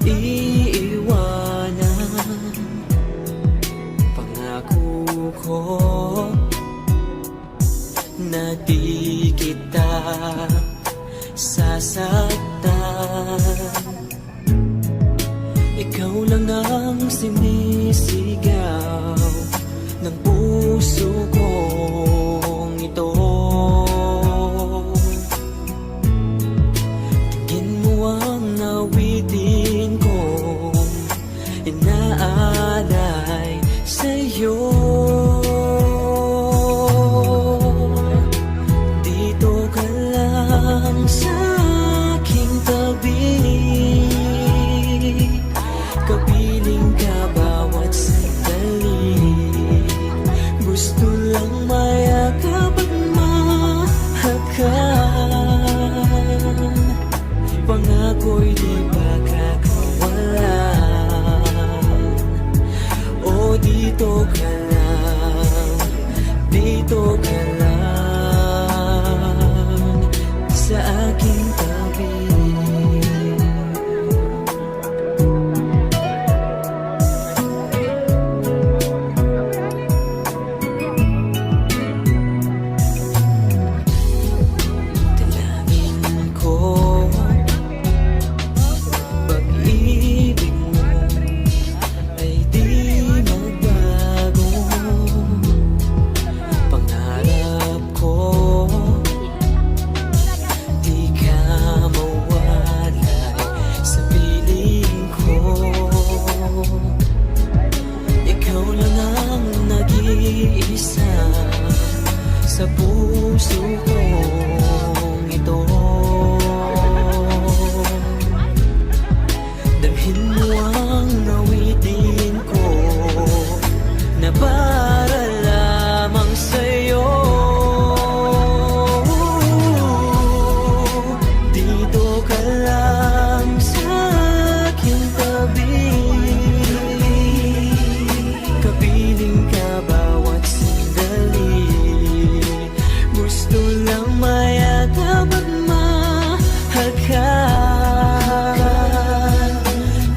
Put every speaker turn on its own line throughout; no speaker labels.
iiwanan. Pangako ko na di kita sasaktan. Ikaw lang ang sinisigaw ng puso kong ito. Tingin mo ang awitin kong inaalay sa'yo. Dito ka lang sa aking tabi, kapiling ka bawat sandali. Gusto lang mayakap at mahakan. Pangako'y di pagkakawalan. O dito ka lang, dito ka lang sa aking tabi. Sa puso kong ito, dalhin mo ang awitin ko na para lamang sa'yo. Dito ka lang sa aking tabi, kapiling ka bawat sandali. Gusto lang mayakap at mahakan.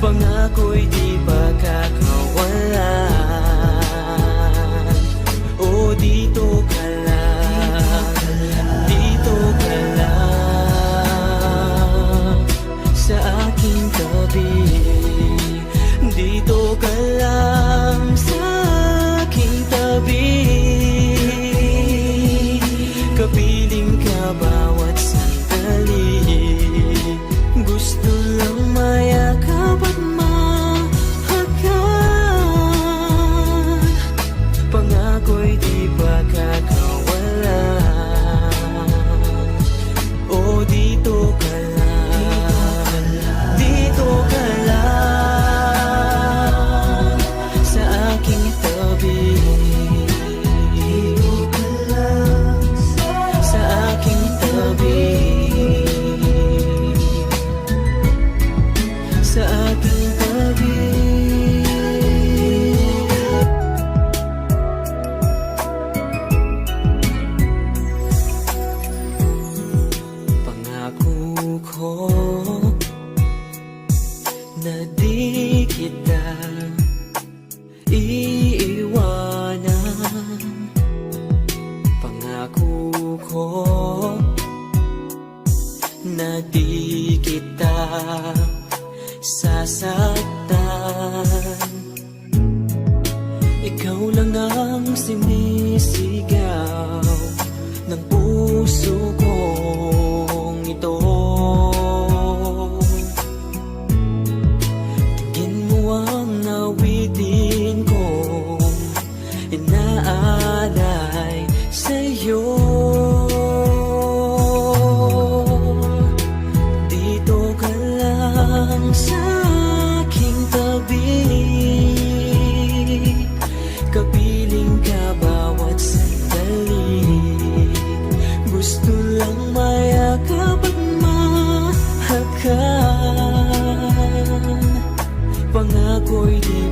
Pangako'y di pagkakawalan. O dito ka lang, dito ka lang sa aking tabi. Dito ka lang sa aking tabi, kapiling ka bawat sandali. Gusto lang mayakap at mahakan. Pangako'y di pagkakawalan. O dito ka lang, dito ka lang sa aking tabi. Sa ating tabi. Pangako ko na di kita iiwanan. Pangako ko na di kita sasaktan. Ikaw lang ang sinisigaw ng puso kong ito. Tingin mo ang awitin kong inaalay sa'yo. Dito ka lang sa aking tabi, kapiling ka bawat sandali. Gusto lang mayakap at mahakan. Pangako'y di